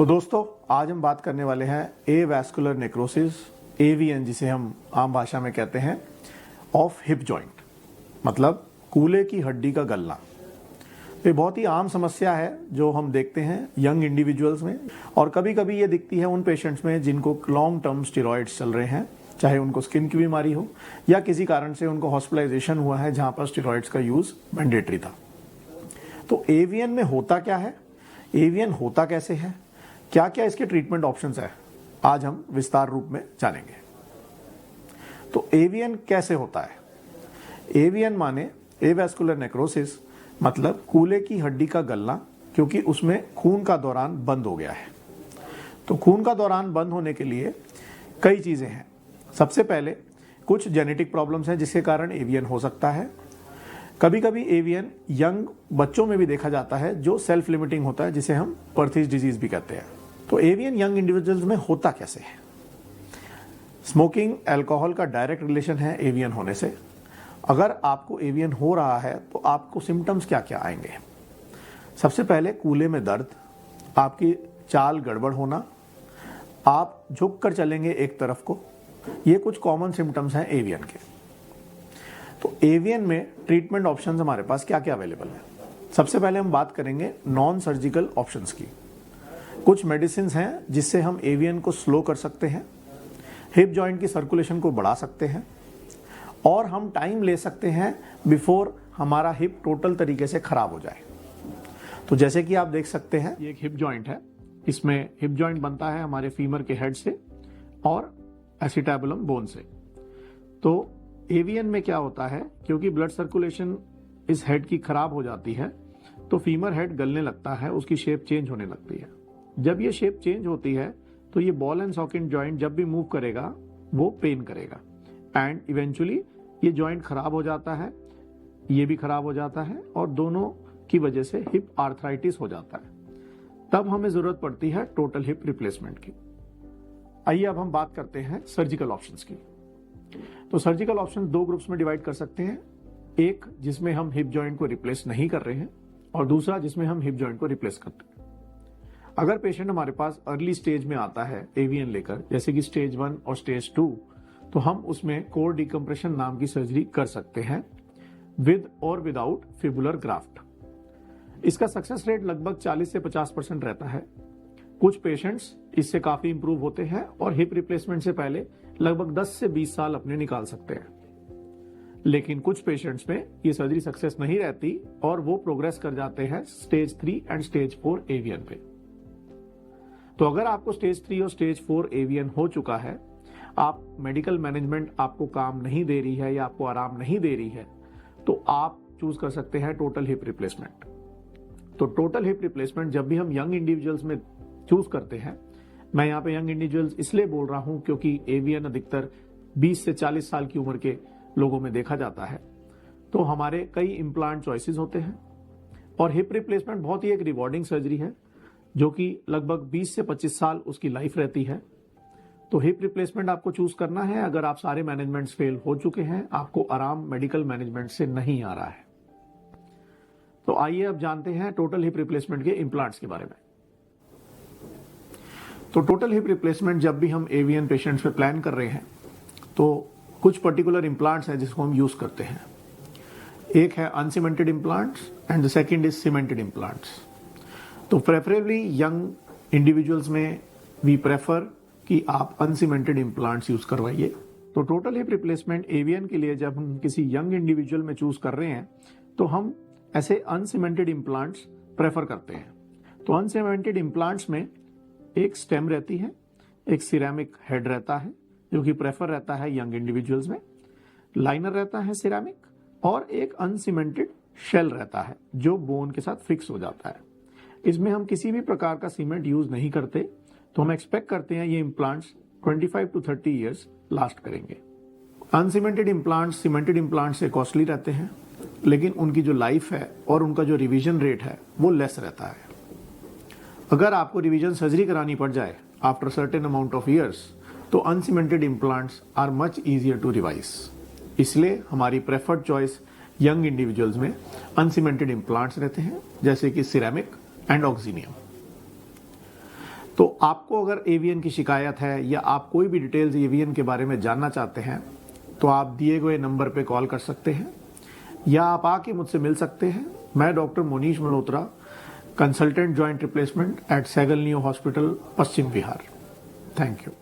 तो दोस्तों आज हम बात करने वाले हैं एवैस्कुलर नेक्रोसिस, एवीएन जिसे हम आम भाषा में कहते हैं, ऑफ हिप जॉइंट, मतलब कूल्हे की हड्डी का गलना। ये बहुत ही आम समस्या है जो हम देखते हैं यंग इंडिविजुअल्स में, और कभी कभी ये दिखती है उन पेशेंट्स में जिनको लॉन्ग टर्म स्टेरॉइड्स चल रहे हैं, चाहे उनको स्किन की बीमारी हो या किसी कारण से उनको हॉस्पिटलाइजेशन हुआ है जहां पर स्टेरॉइड्स का यूज मैंडेटरी था। तो एवीएन में होता क्या है, एवीएन होता कैसे है, क्या क्या इसके ट्रीटमेंट ऑप्शंस है, आज हम विस्तार रूप में जानेंगे। तो एवीएन कैसे होता है? एवीएन माने एवैस्कुलर नेक्रोसिस, मतलब कूल्हे की हड्डी का गलना, क्योंकि उसमें खून का दौरान बंद हो गया है। तो खून का दौरान बंद होने के लिए कई चीजें हैं। सबसे पहले कुछ जेनेटिक प्रॉब्लम्स हैं जिसके कारण एवीएन हो सकता है। कभी कभी एवीएन यंग बच्चों में भी देखा जाता है जो सेल्फ लिमिटिंग होता है, जिसे हम पर्थिस डिजीज भी कहते हैं। तो एवीएन यंग इंडिविजुअल्स में होता कैसे है? स्मोकिंग, अल्कोहल का डायरेक्ट रिलेशन है एवीएन होने से। अगर आपको एवीएन हो रहा है तो आपको सिम्टम्स क्या क्या आएंगे? सबसे पहले कूल्हे में दर्द, आपकी चाल गड़बड़ होना, आप झुक कर चलेंगे एक तरफ को, ये कुछ कॉमन सिम्टम्स हैं एवीएन के। तो एवीएन में ट्रीटमेंट ऑप्शंस हमारे पास क्या क्या अवेलेबल है? सबसे पहले हम बात करेंगे नॉन सर्जिकल ऑप्शंस की। कुछ मेडिसिन हैं जिससे हम एवीएन को स्लो कर सकते हैं, हिप जॉइंट की सर्कुलेशन को बढ़ा सकते हैं, और हम टाइम ले सकते हैं बिफोर हमारा हिप टोटल तरीके से खराब हो जाए। तो जैसे कि आप देख सकते हैं, ये एक हिप जॉइंट है। इसमें हिप जॉइंट बनता है हमारे फीमर के हेड से और एसिटाबुलम बोन से। तो एवीएन में क्या होता है, क्योंकि ब्लड सर्कुलेशन इस हेड की खराब हो जाती है तो फीमर हेड गलने लगता है, उसकी शेप चेंज होने लगती है। जब ये शेप चेंज होती है तो ये बॉल एंड सॉकेट जॉइंट जब भी मूव करेगा वो पेन करेगा, एंड इवेंचुअली ये जॉइंट खराब हो जाता है, ये भी खराब हो जाता है, और दोनों की वजह से हिप आर्थराइटिस हो जाता है। तब हमें जरूरत पड़ती है टोटल हिप रिप्लेसमेंट की। आइए अब हम बात करते हैं सर्जिकल ऑप्शंस की। तो सर्जिकल ऑप्शन दो ग्रुप्स में डिवाइड कर सकते हैं, एक जिसमें हम हिप जॉइंट को रिप्लेस नहीं कर रहे हैं और दूसरा जिसमें हम हिप जॉइंट को रिप्लेस करते हैं। अगर पेशेंट हमारे पास अर्ली स्टेज में आता है एवीएन लेकर, जैसे कि स्टेज 1 और स्टेज 2, तो हम उसमें कोर डिकम्प्रेशन नाम की सर्जरी कर सकते हैं विद और विदाउट फिबुलर ग्राफ्ट। इसका सक्सेस रेट लगभग 40 से 50% रहता है। कुछ पेशेंट्स इससे काफी इंप्रूव होते हैं और हिप रिप्लेसमेंट से पहले लगभग 10 से 20 साल अपने निकाल सकते हैं। लेकिन कुछ पेशेंट्स में ये सर्जरी सक्सेस नहीं रहती और वो प्रोग्रेस कर जाते हैं स्टेज 3 एंड स्टेज 4 एवीएन पे। तो अगर आपको स्टेज 3 और स्टेज 4 एवीएन हो चुका है, आप मेडिकल मैनेजमेंट आपको काम नहीं दे रही है या आपको आराम नहीं दे रही है, तो आप चूज कर सकते हैं टोटल हिप रिप्लेसमेंट। तो टोटल हिप रिप्लेसमेंट जब भी हम यंग इंडिविजुअल्स में चूज करते हैं, मैं यहाँ पे यंग इंडिविजुअल्स इसलिए बोल रहा हूं क्योंकि एवीएन अधिकतर 20 से 40 साल की उम्र के लोगों में देखा जाता है। तो हमारे कई इम्प्लांट चॉइसेस होते हैं, और हिप रिप्लेसमेंट बहुत ही एक रिवॉर्डिंग सर्जरी है जो कि लगभग 20 से 25 साल उसकी लाइफ रहती है। तो हिप रिप्लेसमेंट आपको चूज करना है अगर आप सारे मैनेजमेंट्स फेल हो चुके हैं, आपको आराम मेडिकल मैनेजमेंट से नहीं आ रहा है। तो आइए अब जानते हैं टोटल हिप रिप्लेसमेंट के इम्प्लांट्स के बारे में। तो टोटल हिप रिप्लेसमेंट जब भी हम एवीएन पेशेंट्स पे प्लान कर रहे हैं तो कुछ पर्टिकुलर इम्प्लांट्स हैं जिसको हम यूज करते हैं। एक है uncemented implants and the second is cemented implants. तो प्रेफरेबली यंग इंडिविजुअल्स में वी प्रेफर कि आप अनसीमेंटेड इम्प्लांट्स यूज करवाइए। तो टोटल हिप रिप्लेसमेंट एवीएन के लिए जब हम किसी यंग इंडिविजुअल में चूज कर रहे हैं तो हम ऐसे अनसीमेंटेड इम्प्लांट्स प्रेफर करते हैं। तो अनसीमेंटेड इम्प्लांट्स में एक स्टेम रहती है, एक सिरेमिक हेड रहता है जो कि प्रेफर रहता है यंग इंडिविजुअल्स में, लाइनर रहता है सिरेमिक, और एक अनसीमेंटेड शेल रहता है जो बोन के साथ फिक्स हो जाता है। इसमें हम किसी भी प्रकार का सीमेंट यूज नहीं करते, तो हम एक्सपेक्ट करते हैं ये इम्प्लांट्स 25 to 30 ईयर्स लास्ट करेंगे। अनसीमेंटेड इम्प्लांट्स सीमेंटेड इम्प्लांट से कॉस्टली रहते हैं, लेकिन उनकी जो लाइफ है और उनका जो रिवीजन रेट है वो लेस रहता है। अगर आपको रिवीजन सर्जरी करानी पड़ जाए after certain amount of years, तो uncemented implants are much easier to revise. इसलिए हमारी प्रेफर्ड चॉइस यंग इंडिविजुअल्स में अनसीमेंटेड इम्प्लांट्स रहते हैं, जैसे कि सिरेमिक एंड ऑक्सीनियम। तो आपको अगर एवीएन की शिकायत है या आप कोई भी डिटेल्स एवीएन के बारे में जानना चाहते हैं तो आप दिए गए नंबर पे कॉल कर सकते हैं या आप आके मुझसे मिल सकते हैं। मैं doctor Monish Malhotra, consultant joint replacement at Sehgal Neo Hospital, Paschim Vihar. Thank you.